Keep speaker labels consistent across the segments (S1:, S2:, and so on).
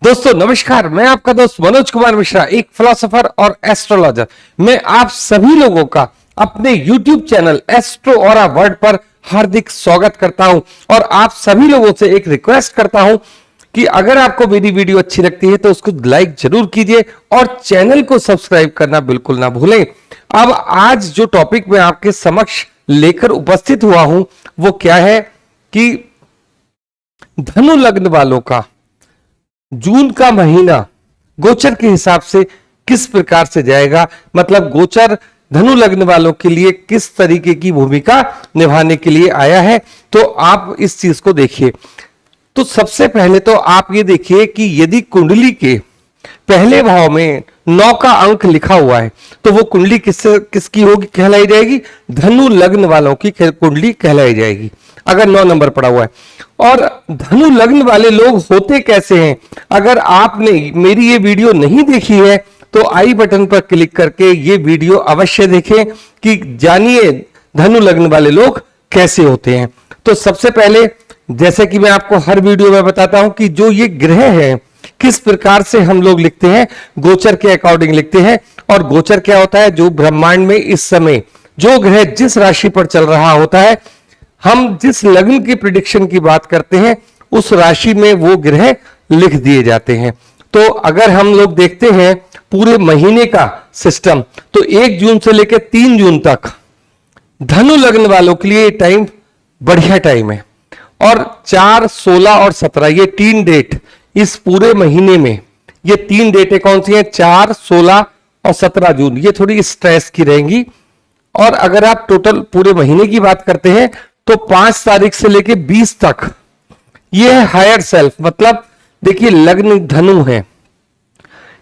S1: दोस्तों नमस्कार, मैं आपका दोस्त मनोज कुमार मिश्रा, एक फिलोसोफर और एस्ट्रोलॉजर। मैं आप सभी लोगों का अपने YouTube channel astro aura world पर हार्दिक स्वागत करता हूं और आप सभी लोगों से एक रिक्वेस्ट करता हूं कि अगर आपको मेरी वीडियो अच्छी लगती है तो उसको लाइक जरूर कीजिए और चैनल को सब्सक्राइब करना बिल्कुल ना भूलें। अब आज जो टॉपिक मैं आपके समक्ष लेकर उपस्थित हुआ हूं वो क्या है कि धनु लग्न वालों का जून का महीना गोचर के हिसाब से किस प्रकार से जाएगा, मतलब गोचर धनु लग्न वालों के लिए किस तरीके की भूमिका निभाने के लिए आया है। तो आप इस चीज को देखिए। तो सबसे पहले तो आप ये देखिए कि यदि कुंडली के पहले भाव में 9 का अंक लिखा हुआ है तो वो कुंडली किसकी होगी, कहलाई जाएगी धनु लग्न वालों की कुंडली कहलाई जाएगी अगर 9 नंबर पड़ा हुआ है। और धनु लग्न वाले लोग होते कैसे हैं, अगर आपने मेरी ये वीडियो नहीं देखी है तो आई बटन पर क्लिक करके ये वीडियो अवश्य देखें कि जानिए धनु लग्न वाले लोग कैसे होते हैं। तो सबसे पहले जैसे कि मैं आपको हर वीडियो में बताता हूं कि जो ये ग्रह है किस प्रकार से हम लोग लिखते हैं, गोचर के अकॉर्डिंग लिखते हैं। और गोचर क्या होता है, जो ब्रह्मांड में इस समय जो ग्रह जिस राशि पर चल रहा होता है, हम जिस लग्न की प्रिडिक्शन की बात करते हैं उस राशि में वो ग्रह लिख दिए जाते हैं। तो अगर हम लोग देखते हैं पूरे महीने का सिस्टम तो 1 जून से लेकर 3 जून तक धनु लग्न वालों के लिए टाइम बढ़िया टाइम है। और 4, 16 और 17 ये 3 डेट इस पूरे महीने में, ये 3 डेटें कौन सी हैं, 4, 16 और 17 जून, ये थोड़ी स्ट्रेस की रहेंगी। और अगर आप टोटल पूरे महीने की बात करते हैं तो 5 तारीख से लेके 20 तक ये है हायर सेल्फ, मतलब देखिए लग्न धनु है,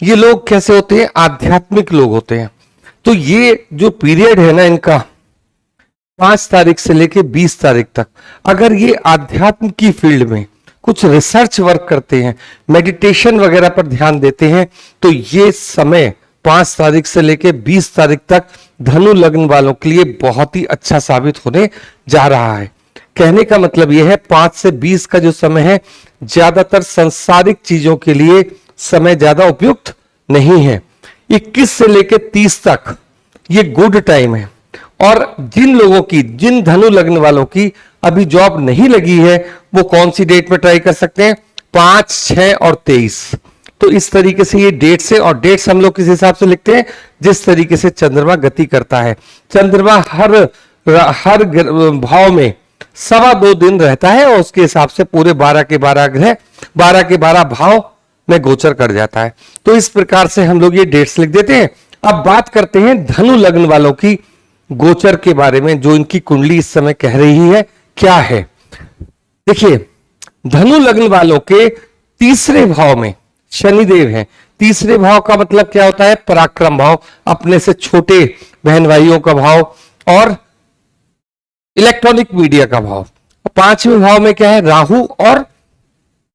S1: ये लोग कैसे होते हैं, आध्यात्मिक लोग होते हैं। तो ये जो पीरियड है ना इनका 5 तारीख से लेके 20 तारीख तक, अगर ये आध्यात्म की फील्ड में कुछ रिसर्च वर्क करते हैं, मेडिटेशन वगैरह पर ध्यान देते हैं तो ये समय 5 तारीख से लेके 20 तारीख तक धनु लग्न वालों के लिए बहुत ही अच्छा साबित होने जा रहा है। कहने का मतलब यह है 5 से 20 का जो समय है ज्यादातर सांसारिक चीजों के लिए समय ज्यादा उपयुक्त नहीं है। 21 से लेके 30 तक ये गुड टाइम है। और जिन लोगों की, जिन धनु लग्न वालों की अभी जॉब नहीं लगी है वो कौन सी डेट में ट्राई कर सकते हैं, 5, 6 और 23। तो इस तरीके से ये डेट्स है। और डेट्स हम लोग किस हिसाब से लिखते हैं, जिस तरीके से चंद्रमा गति करता है। चंद्रमा हर भाव में 2.25 दिन रहता है और उसके हिसाब से पूरे 12 के 12 ग्रह 12 के 12 भाव में गोचर कर जाता है। तो इस प्रकार से हम लोग ये डेट्स लिख देते हैं। अब बात करते हैं धनु लग्न वालों की गोचर के बारे में, जो इनकी कुंडली इस समय कह रही है क्या है। देखिए धनु लग्न वालों के तीसरे भाव में शनिदेव हैं। तीसरे भाव का मतलब क्या होता है, पराक्रम भाव, अपने से छोटे बहन भाइयों का भाव और इलेक्ट्रॉनिक मीडिया का भाव। 5वें भाव में क्या है, राहु और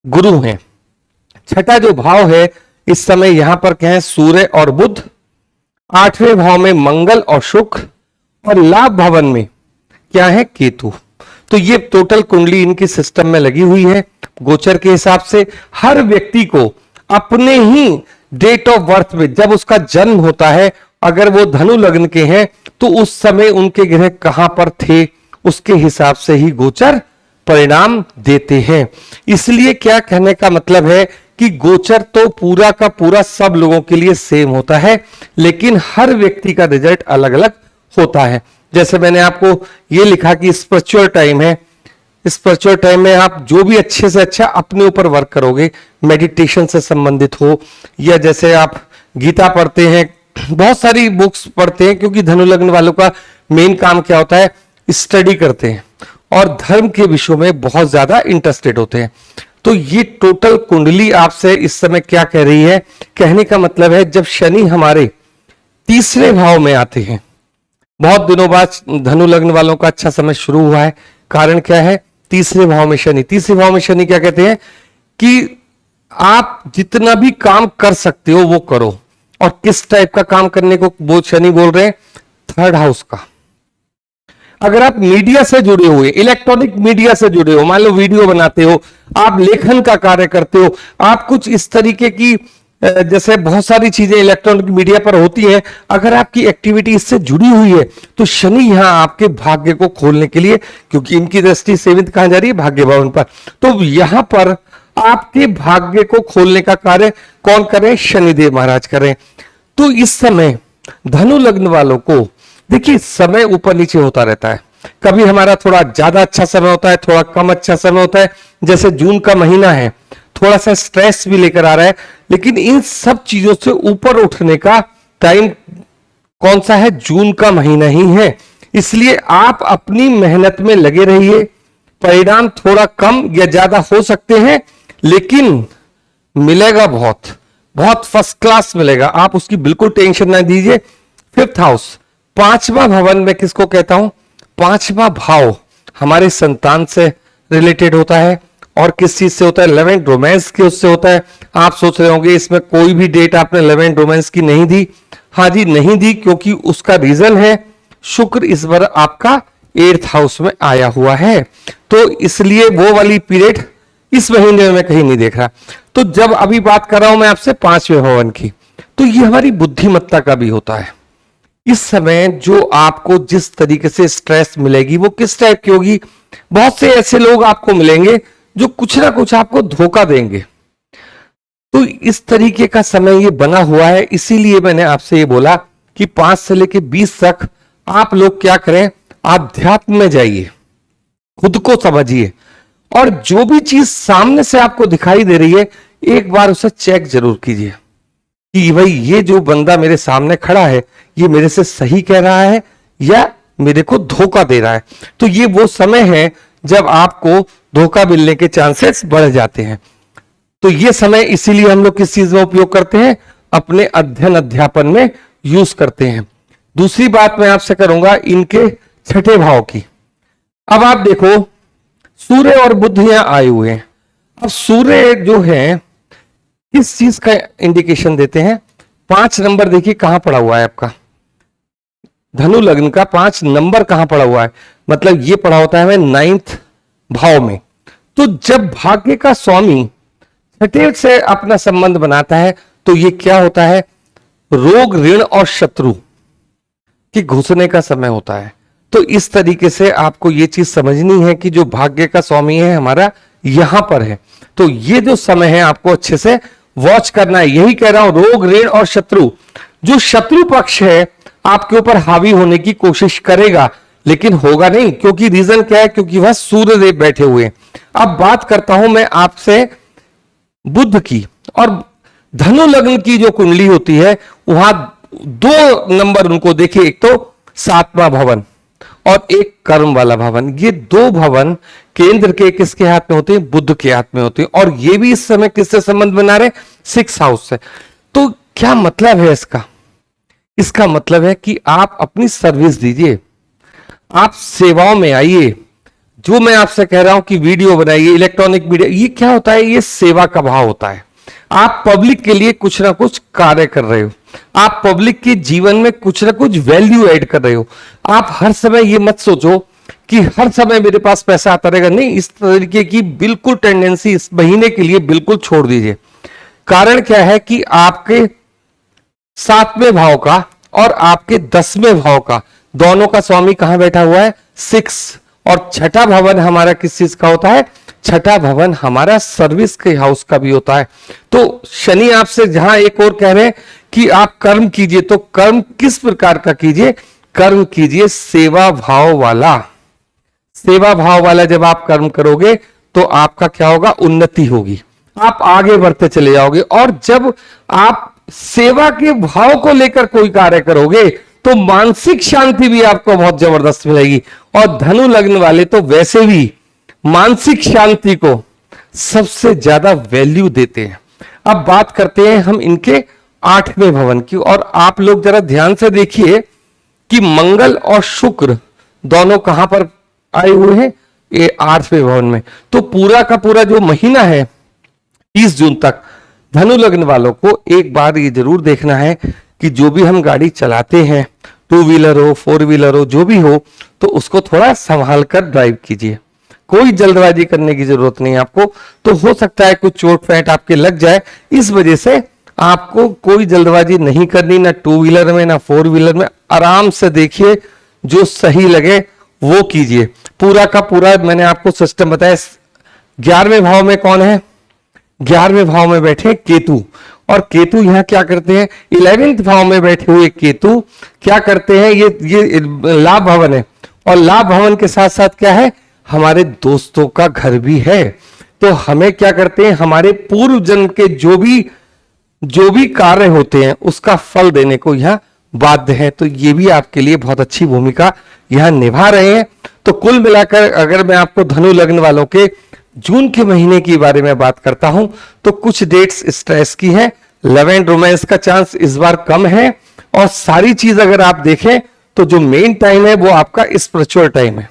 S1: गुरु हैं। छठा जो भाव है इस समय यहां पर क्या है, सूर्य और बुध। 8वें भाव में मंगल और शुक्र और लाभ भवन में क्या है, केतु। तो ये टोटल कुंडली इनकी सिस्टम में लगी हुई है। गोचर के हिसाब से हर व्यक्ति को अपने ही डेट ऑफ बर्थ में, जब उसका जन्म होता है, अगर वो धनु लग्न के हैं तो उस समय उनके ग्रह कहां पर थे उसके हिसाब से ही गोचर परिणाम देते हैं। इसलिए क्या कहने का मतलब है कि गोचर तो पूरा का पूरा सब लोगों के लिए सेम होता है, लेकिन हर व्यक्ति का रिजल्ट अलग अलग होता है। जैसे मैंने आपको ये लिखा कि स्पिरिचुअल टाइम है, स्पिरिचुअल टाइम में आप जो भी अच्छे से अच्छा अपने ऊपर वर्क करोगे, मेडिटेशन से संबंधित हो या जैसे आप गीता पढ़ते हैं, बहुत सारी बुक्स पढ़ते हैं, क्योंकि धनु लग्न वालों का मेन काम क्या होता है, स्टडी करते हैं और धर्म के विषयों में बहुत ज्यादा इंटरेस्टेड होते हैं। तो ये टोटल कुंडली आपसे इस समय क्या कह रही है, कहने का मतलब है जब शनि हमारे तीसरे भाव में आते हैं, बहुत दिनों बाद धनु लग्न वालों का अच्छा समय शुरू हुआ है। कारण क्या है, तीसरे भाव में शनि। तीसरे भाव में शनि क्या कहते हैं कि आप जितना भी काम कर सकते हो वो करो। और किस टाइप का काम करने को वो शनि बोल रहे हैं, 3rd हाउस का। अगर आप मीडिया से जुड़े हुए, इलेक्ट्रॉनिक मीडिया से जुड़े हो, मान लो वीडियो बनाते हो, आप लेखन का कार्य करते हो, आप कुछ इस तरीके की जैसे बहुत सारी चीजें इलेक्ट्रॉनिक मीडिया पर होती हैं, अगर आपकी एक्टिविटी इससे जुड़ी हुई है तो शनि यहां आपके भाग्य को खोलने के लिए, क्योंकि इनकी दृष्टि सेवित कहां जा रही है, भाग्य भवन पर, तो यहां पर आपके भाग्य को खोलने का कार्य कौन करे, शनिदेव महाराज करें। तो इस समय धनु लग्न वालों को देखिए समय ऊपर नीचे होता रहता है, कभी हमारा थोड़ा ज्यादा अच्छा समय होता है, थोड़ा कम अच्छा समय होता है। जैसे जून का महीना है, थोड़ा सा स्ट्रेस भी लेकर आ रहा है, लेकिन इन सब चीजों से ऊपर उठने का टाइम कौन सा है, जून का महीना ही है। इसलिए आप अपनी मेहनत में लगे रहिए, परिणाम थोड़ा कम या ज्यादा हो सकते हैं, लेकिन मिलेगा बहुत बहुत फर्स्ट क्लास मिलेगा, आप उसकी बिल्कुल टेंशन ना दीजिए। फिफ्थ हाउस, पांचवा भवन में किसको कहता हूं, पांचवा भाव हमारे संतान से रिलेटेड होता है। और किस चीज से होता है, लव एंड रोमांस के उससे होता है। आप सोच रहे होंगे इसमें कोई भी डेट आपने लव एंड रोमांस की नहीं दी। हाँ जी, नहीं दी, क्योंकि उसका रीजन है शुक्र इस बार आपका 8th हाउस में आया हुआ है, तो इसलिए वो वाली पीरियड इस महीने में कहीं नहीं देख रहा। तो जब अभी बात कर रहा हूं मैं आपसे 5वें भवन की, तो ये हमारी बुद्धिमत्ता का भी होता है। इस समय जो आपको जिस तरीके से स्ट्रेस मिलेगी वो किस टाइप की होगी, बहुत से ऐसे लोग आपको मिलेंगे जो कुछ ना कुछ आपको धोखा देंगे। तो इस तरीके का समय ये बना हुआ है, इसीलिए मैंने आपसे ये बोला कि 5 से लेकर 20 तक आप लोग क्या करें, आध्यात्म में जाइए, खुद को समझिए, और जो भी चीज सामने से आपको दिखाई दे रही है एक बार उसे चेक जरूर कीजिए कि भाई ये जो बंदा मेरे सामने खड़ा है ये मेरे से सही कह रहा है या मेरे को धोखा दे रहा है। तो ये वो समय है जब आपको धोखा मिलने के चांसेस बढ़ जाते हैं। तो ये समय इसीलिए हम लोग किस चीज में उपयोग करते हैं, अपने अध्ययन अध्यापन में यूज करते हैं। दूसरी बात मैं आपसे करूंगा इनके छठे भाव की। अब आप देखो सूर्य और बुध यहां आए हुए हैं। अब सूर्य जो है किस चीज का इंडिकेशन देते हैं, 5 नंबर देखिए कहां पड़ा हुआ है आपका, धनु लग्न का 5 नंबर कहां पड़ा हुआ है, मतलब ये पड़ा होता है हमें 9th भाव में। तो जब भाग्य का स्वामी छठे से अपना संबंध बनाता है तो ये क्या होता है, रोग ऋण और शत्रु कि घुसने का समय होता है। तो इस तरीके से आपको ये चीज समझनी है कि जो भाग्य का स्वामी है हमारा यहां पर है, तो ये जो समय है आपको अच्छे से वॉच करना है। यही कह रहा हूं, रोग ऋण और शत्रु, जो शत्रु पक्ष है आपके ऊपर हावी होने की कोशिश करेगा लेकिन होगा नहीं, क्योंकि रीजन क्या है, क्योंकि वह सूर्य देव बैठे हुए हैं। अब बात करता हूं मैं आपसे बुध की, और धनु लग्न की जो कुंडली होती है वहां 2 नंबर उनको देखिए, एक तो 7वां भवन और एक कर्म वाला भवन। ये 2 भवन केंद्र के किसके हाथ में होते हैं, बुध के हाथ में होते हैं, और ये भी इस समय किससे संबंध बना रहे, 6th हाउस से। तो क्या मतलब है इसका, इसका मतलब है कि आप अपनी सर्विस दीजिए, आप सेवाओं में आइए। जो मैं आपसे कह रहा हूं कि वीडियो बनाइए, इलेक्ट्रॉनिक मीडिया, ये क्या होता है, ये सेवा का भाव होता है। आप पब्लिक के लिए कुछ ना कुछ कार्य कर रहे हो, आप पब्लिक के जीवन में कुछ ना कुछ वैल्यू ऐड कर रहे हो। आप हर समय ये मत सोचो कि हर समय मेरे पास पैसा आता रहेगा, नहीं, इस तरीके की बिल्कुल टेंडेंसी इस महीने के लिए बिल्कुल छोड़ दीजिए। कारण क्या है कि आपके 7वें भाव का और आपके 10वें भाव का दोनों का स्वामी कहां बैठा हुआ है, 6, और छठा भवन हमारा किस चीज का होता है, छठा भवन हमारा सर्विस के हाउस का भी होता है। तो शनि आपसे जहां एक और कह रहे हैं कि आप कर्म कीजिए, तो कर्म किस प्रकार का कीजिए, कर्म कीजिए सेवा भाव वाला। सेवा भाव वाला जब आप कर्म करोगे तो आपका क्या होगा, उन्नति होगी, आप आगे बढ़ते चले जाओगे। और जब आप सेवा के भाव को लेकर कोई कार्य करोगे तो मानसिक शांति भी आपको बहुत जबरदस्त मिलेगी। और धनु लग्न वाले तो वैसे भी मानसिक शांति को सबसे ज्यादा वैल्यू देते हैं। अब बात करते हैं हम इनके 8वें भवन की, और आप लोग जरा ध्यान से देखिए कि मंगल और शुक्र दोनों कहां पर आए हुए हैं, ये 8वें भवन में। तो पूरा का पूरा जो महीना है 30 जून तक धनु लग्न वालों को एक बार ये जरूर देखना है कि जो भी हम गाड़ी चलाते हैं टू व्हीलर हो, फोर व्हीलर हो, जो भी हो, तो उसको थोड़ा संभाल कर ड्राइव कीजिए। कोई जल्दबाजी करने की जरूरत नहीं है आपको। तो हो सकता है कुछ चोट फेंट आपके लग जाए, इस वजह से आपको कोई जल्दबाजी नहीं करनी, ना टू व्हीलर में ना फोर व्हीलर में। आराम से देखिए, जो सही लगे वो कीजिए। पूरा का पूरा मैंने आपको सिस्टम बताया। 11वें भाव में कौन है? 11वें भाव में बैठे केतु, और केतु यहाँ क्या करते हैं? 11वें भाव में बैठे हुए केतु क्या करते हैं? ये लाभ भवन है, और लाभ भवन के साथ साथ क्या है? हमारे दोस्तों का घर भी है। तो हमें क्या करते हैं? हमारे पूर्व जन्म के जो भी कार्य होते हैं उसका फल देने को यह बाध्य है। तो ये भी आपके लिए बहुत अच्छी भूमिका यहां निभा रहे हैं। तो कुल मिलाकर अगर मैं आपको धनु लग्न वालों के जून के महीने के बारे में बात करता हूं, तो कुछ डेट्स स्ट्रेस की है। लव एंड रोमांस का चांस इस बार कम है, और सारी चीज अगर आप देखें तो जो मेन टाइम है वो आपका स्पिरिचुअल टाइम है,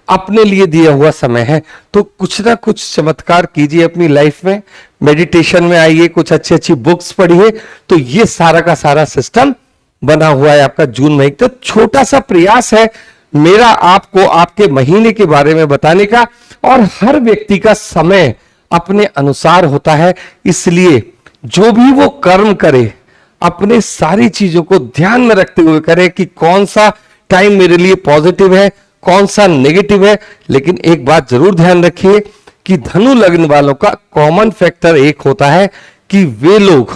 S1: अपने लिए दिया हुआ समय है। तो कुछ ना कुछ चमत्कार कीजिए अपनी लाइफ में, मेडिटेशन में आइए, कुछ अच्छी अच्छी बुक्स पढ़िए। तो ये सारा का सारा सिस्टम बना हुआ है आपका जून महीने। तो छोटा सा प्रयास है मेरा आपको आपके महीने के बारे में बताने का, और हर व्यक्ति का समय अपने अनुसार होता है, इसलिए जो भी वो कर्म करे अपने सारी चीजों को ध्यान में रखते हुए करे कि कौन सा टाइम मेरे लिए पॉजिटिव है, कौन सा नेगेटिव है। लेकिन एक बात जरूर ध्यान रखिए कि धनु लग्न वालों का कॉमन फैक्टर एक होता है कि वे लोग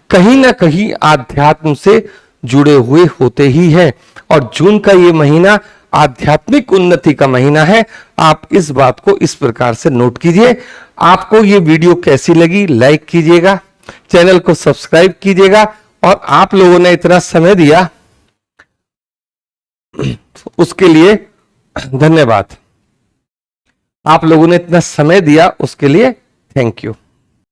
S1: कहीं ना कहीं आध्यात्म से जुड़े हुए होते ही हैं, और जून का ये महीना आध्यात्मिक उन्नति का महीना है। आप इस बात को इस प्रकार से नोट कीजिए। आपको ये वीडियो कैसी लगी लाइक कीजिएगा, चैनल को सब्सक्राइब कीजिएगा, और आप लोगों ने इतना समय दिया उसके लिए धन्यवाद। आप लोगों ने इतना समय दिया उसके लिए थैंक यू।